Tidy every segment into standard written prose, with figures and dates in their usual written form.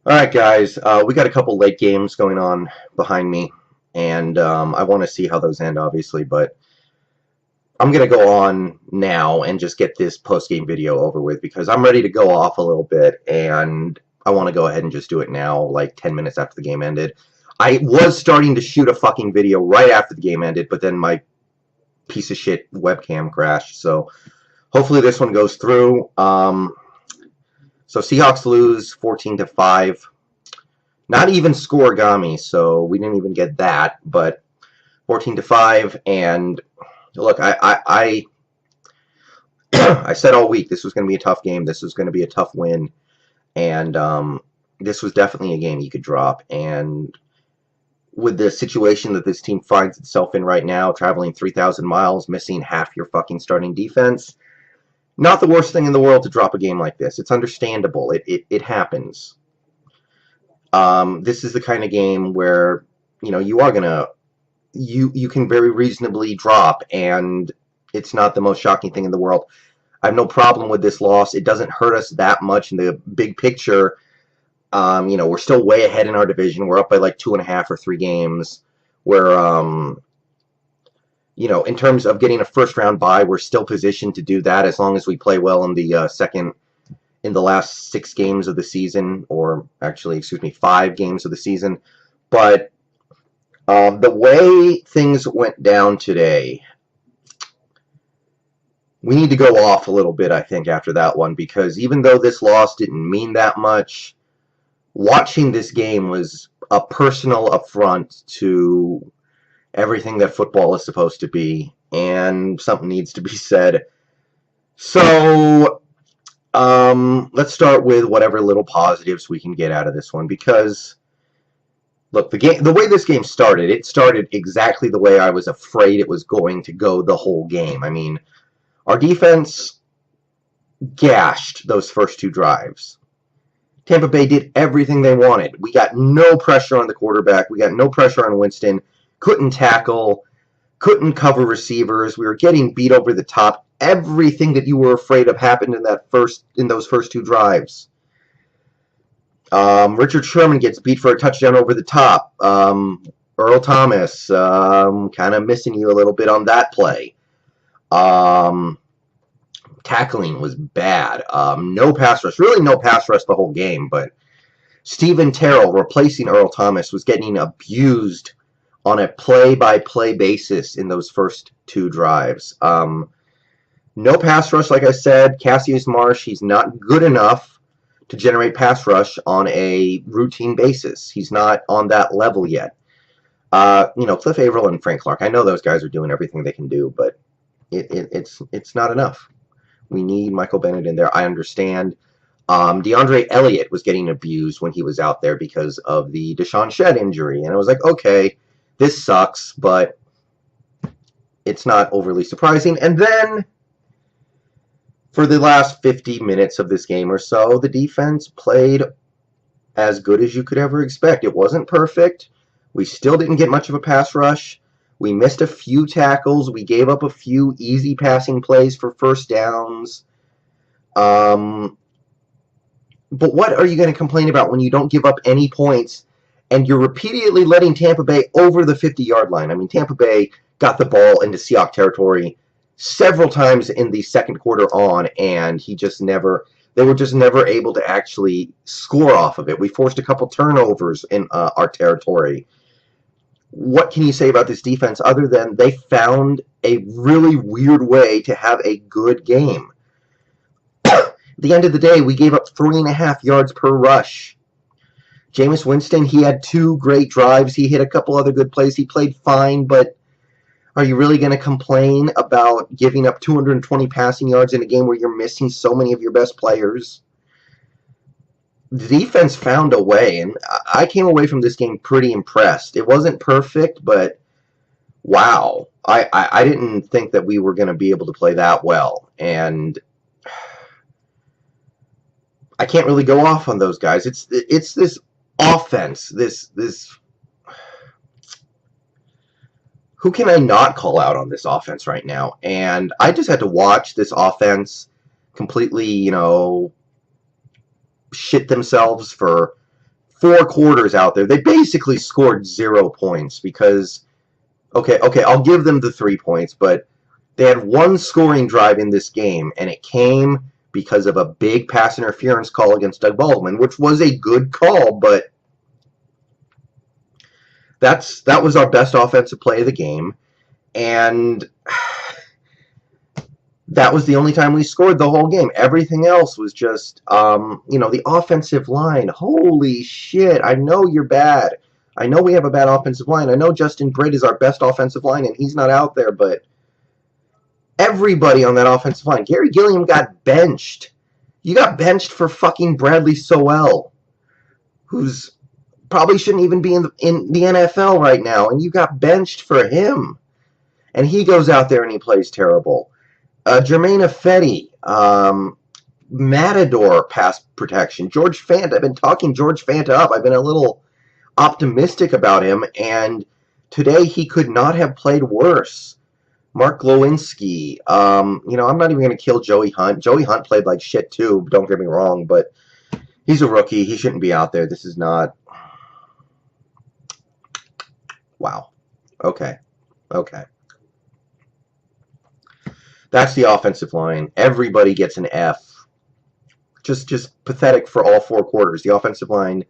All right, guys. We got a couple late games going on behind me, and I want to see how those end, obviously. But I'm gonna go on now and just get this post-game video over with because I'm ready to go off a little bit, and I want to go ahead and just do it now, like 10 minutes after the game ended. I was starting to shoot a fucking video right after the game ended, but then my piece of shit webcam crashed. So hopefully this one goes through. So Seahawks lose 14-5. Not even scoregami, so we didn't even get that, but 14-5. And look, I I said all week this was going to be a tough game. This was going to be a tough win, and this was definitely a game you could drop. And with the situation that this team finds itself in right now, traveling 3,000 miles, missing half your fucking starting defense, not the worst thing in the world to drop a game like this. It's understandable. It happens. This is the kind of game where you are gonna you can very reasonably drop, and it's not the most shocking thing in the world. I have no problem with this loss. It doesn't hurt us that much in the big picture. We're still way ahead in our division. We're up by like 2.5 or 3 games. We're in terms of getting a first round bye, we're still positioned to do that as long as we play well in the last 6 games of the season, or actually, excuse me, 5 games of the season. But the way things went down today, we need to go off a little bit, I think, after that one, because even though this loss didn't mean that much, watching this game was a personal affront to everything that football is supposed to be, and something needs to be said. So, let's start with whatever little positives we can get out of this one, because look, the way this game started, it started exactly the way I was afraid it was going to go the whole game. I mean, our defense gashed those first 2 drives. Tampa Bay did everything they wanted. We got no pressure on the quarterback. We got no pressure on Winston. Couldn't tackle. Couldn't cover receivers. We were getting beat over the top. Everything that you were afraid of happened in those first 2 drives. Richard Sherman gets beat for a touchdown over the top. Earl Thomas kind of missing you a little bit on that play. Tackling was bad. No pass rush. Really no pass rush the whole game, but Steven Terrell replacing Earl Thomas was getting abused on a play-by-play basis in those first 2 drives. No pass rush, like I said. Cassius Marsh, he's not good enough to generate pass rush on a routine basis. He's not on that level yet. Cliff Averill and Frank Clark, I know those guys are doing everything they can do, but it's not enough. We need Michael Bennett in there. I understand. DeAndre Elliott was getting abused when he was out there because of the Deshaun Shedd injury. And I was like, okay, this sucks, but it's not overly surprising. And then for the last 50 minutes of this game or so, the defense played as good as you could ever expect. It wasn't perfect. We still didn't get much of a pass rush. We missed a few tackles. We gave up a few easy passing plays for first downs. But what are you going to complain about when you don't give up any points and you're repeatedly letting Tampa Bay over the 50-yard line? I mean, Tampa Bay got the ball into Seahawks territory several times in the second quarter on, and they were just never able to actually score off of it. We forced a couple turnovers in our territory. What can you say about this defense other than they found a really weird way to have a good game? At the end of the day, we gave up 3.5 yards per rush. Jameis Winston, he had 2 great drives. He hit a couple other good plays. He played fine, but are you really going to complain about giving up 220 passing yards in a game where you're missing so many of your best players? The defense found a way, and I came away from this game pretty impressed. It wasn't perfect, but wow. I didn't think that we were going to be able to play that well, and I can't really go off on those guys. It's this offense, this who can I not call out on this offense right now? And I just had to watch this offense completely, shit themselves for 4 quarters out there. They basically scored 0 points because, okay, I'll give them the 3 points, but they had one scoring drive in this game, and it came because of a big pass interference call against Doug Baldwin, which was a good call, but that was our best offensive play of the game, and that was the only time we scored the whole game. Everything else was just, the offensive line. Holy shit, I know you're bad. I know we have a bad offensive line. I know Justin Britt is our best offensive line, and he's not out there, but everybody on that offensive line. Gary Gilliam got benched. You got benched for fucking Bradley Sowell, who's probably shouldn't even be in the NFL right now, and you got benched for him. And he goes out there and he plays terrible. Jermaine Ifedi, Matador pass protection. George Fant, I've been talking George Fant up. I've been a little optimistic about him, and today he could not have played worse. Mark Glowinski, I'm not even going to kill Joey Hunt. Joey Hunt played like shit too, don't get me wrong, but he's a rookie. He shouldn't be out there. This is not... Wow. Okay. That's the offensive line. Everybody gets an F. Just pathetic for all 4 quarters. The offensive line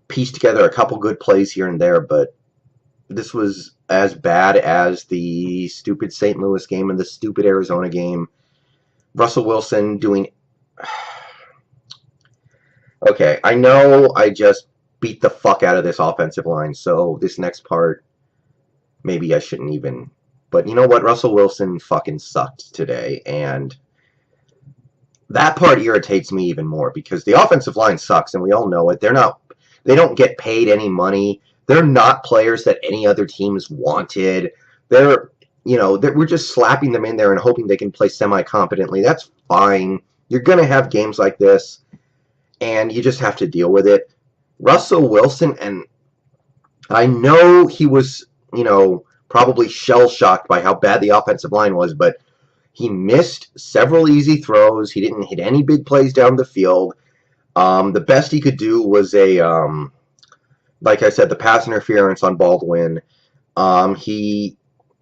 pieced together a couple good plays here and there, but this was as bad as the stupid St. Louis game and the stupid Arizona game. Russell Wilson doing... Okay, I know I just beat the fuck out of this offensive line, so this next part, maybe I shouldn't even... But you know what? Russell Wilson fucking sucked today, and that part irritates me even more because the offensive line sucks, and we all know it. They don't get paid any money. They're not players that any other teams wanted. We're just slapping them in there and hoping they can play semi-competently. That's fine. You're going to have games like this, and you just have to deal with it. Russell Wilson, and I know he was, probably shell-shocked by how bad the offensive line was, but he missed several easy throws. He didn't hit any big plays down the field. The best he could do was like I said, the pass interference on Baldwin. He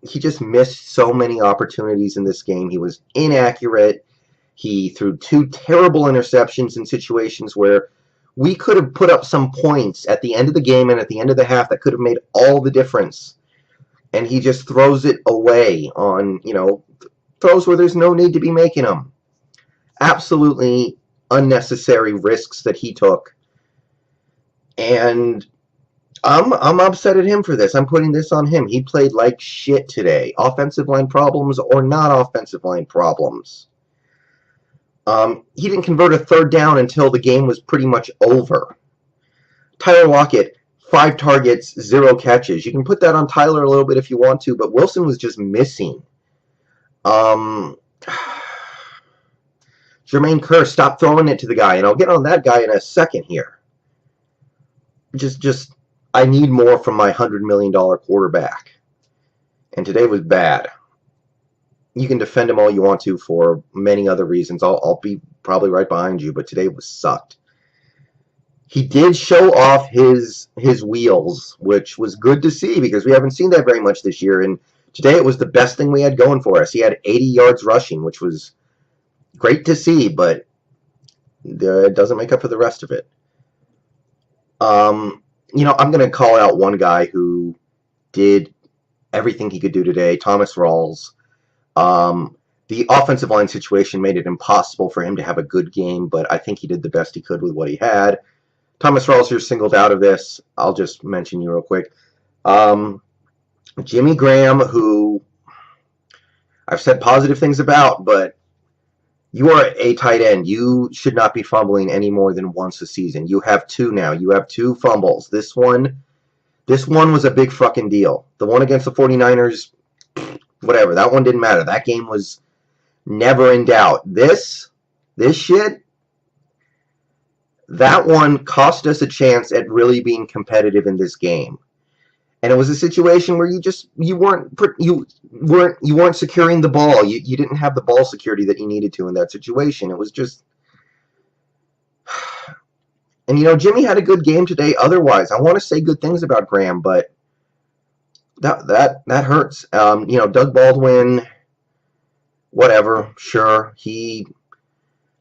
just missed so many opportunities in this game. He was inaccurate. He threw 2 terrible interceptions in situations where we could have put up some points at the end of the game and at the end of the half that could have made all the difference. And he just throws it away on, throws where there's no need to be making them. Absolutely unnecessary risks that he took. And I'm upset at him for this. I'm putting this on him. He played like shit today. Offensive line problems or not offensive line problems. He didn't convert a 3rd down until the game was pretty much over. Tyler Lockett, 5 targets, 0 catches. You can put that on Tyler a little bit if you want to, but Wilson was just missing. Jermaine Kearse, stop throwing it to the guy, and I'll get on that guy in a second here. Just, I need more from my $100 million quarterback. And today was bad. You can defend him all you want to for many other reasons. I'll be probably right behind you, but today was sucked. He did show off his wheels, which was good to see because we haven't seen that very much this year. And today it was the best thing we had going for us. He had 80 yards rushing, which was great to see, but it doesn't make up for the rest of it. I'm going to call out one guy who did everything he could do today, Thomas Rawls. The offensive line situation made it impossible for him to have a good game, but I think he did the best he could with what he had. Thomas Rawls, you're singled out of this. I'll just mention you real quick. Jimmy Graham, who I've said positive things about, but you are a tight end. You should not be fumbling any more than once a season. You have 2 now. You have 2 fumbles. This one was a big fucking deal. The one against the 49ers, whatever. That one didn't matter. That game was never in doubt. This shit, that one cost us a chance at really being competitive in this game. And it was a situation where you weren't securing the ball. You didn't have the ball security that you needed to in that situation. It was just And, Jimmy had a good game today otherwise. I want to say good things about Graham, but that hurts. Doug Baldwin, whatever, sure. He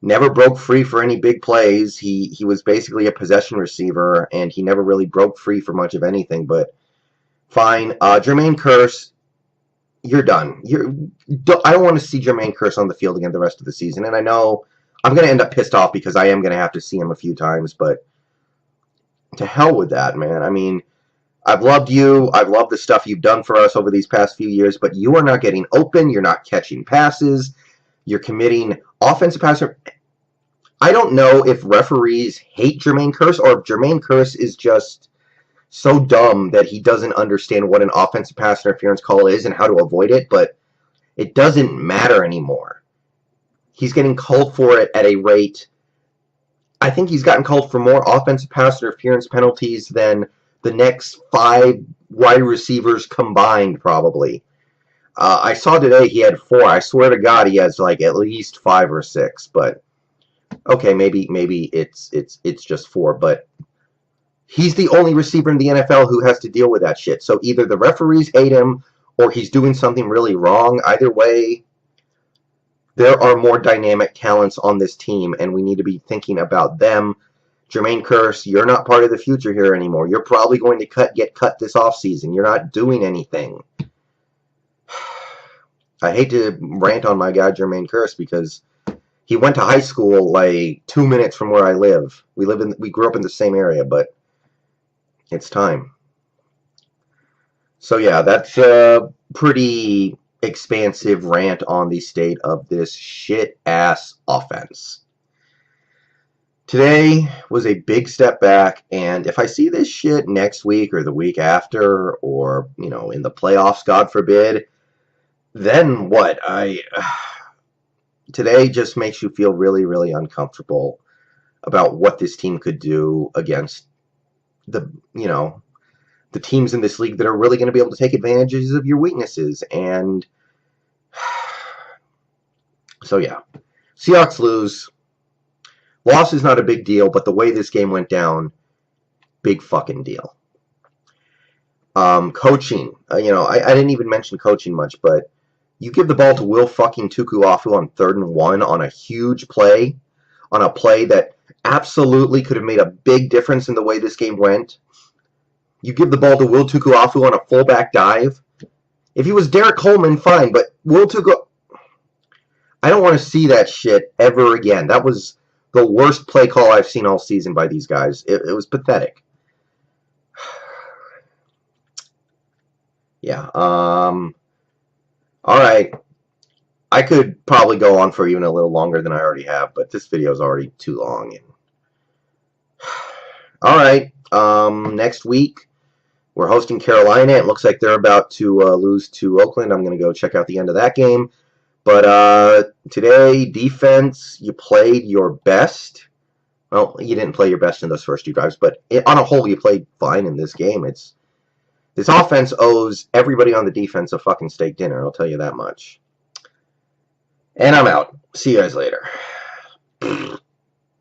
never broke free for any big plays. He was basically a possession receiver, and he never really broke free for much of anything, but fine. Jermaine Kearse, you're done. I don't want to see Jermaine Kearse on the field again the rest of the season, and I know I'm going to end up pissed off because I am going to have to see him a few times, but to hell with that, man. I mean, I've loved you. I've loved the stuff you've done for us over these past few years, but you are not getting open. You're not catching passes. You're committing offensive passes. I don't know if referees hate Jermaine Kearse or if Jermaine Kearse is just so dumb that he doesn't understand what an offensive pass interference call is and how to avoid it, but it doesn't matter anymore. He's getting called for it at a rate. I think he's gotten called for more offensive pass interference penalties than the next 5 wide receivers combined, probably. I saw today he had 4. I swear to God he has like at least 5 or 6, but okay, maybe it's just 4, but he's the only receiver in the NFL who has to deal with that shit. So either the referees hate him or he's doing something really wrong. Either way, there are more dynamic talents on this team, and we need to be thinking about them. Jermaine Kearse, you're not part of the future here anymore. You're probably going to get cut this offseason. You're not doing anything. I hate to rant on my guy Jermaine Kearse because he went to high school like 2 minutes from where I live. We grew up in the same area, but it's time. So yeah, that's a pretty expansive rant on the state of this shit-ass offense. Today was a big step back, and if I see this shit next week or the week after or, in the playoffs, God forbid, then what? Today just makes you feel really, really uncomfortable about what this team could do against the teams in this league that are really going to be able to take advantages of your weaknesses. And so, yeah. Seahawks lose. Loss is not a big deal, but the way this game went down, big fucking deal. Coaching. I didn't even mention coaching much, but you give the ball to Will fucking Tukuafu on 3rd and 1 on a huge play, on a play that absolutely could have made a big difference in the way this game went. You give the ball to Will Tukuafu on a fullback dive. If he was Derek Coleman, fine, but Will Tukuafu... I don't want to see that shit ever again. That was the worst play call I've seen all season by these guys. It was pathetic. Yeah, alright. I could probably go on for even a little longer than I already have, but this video is already too long. Alright, next week, we're hosting Carolina. It looks like they're about to lose to Oakland. I'm going to go check out the end of that game. But today, defense, you played your best. Well, you didn't play your best in those first 2 drives, but on a whole, you played fine in this game. This offense owes everybody on the defense a fucking steak dinner, I'll tell you that much. And I'm out. See you guys later.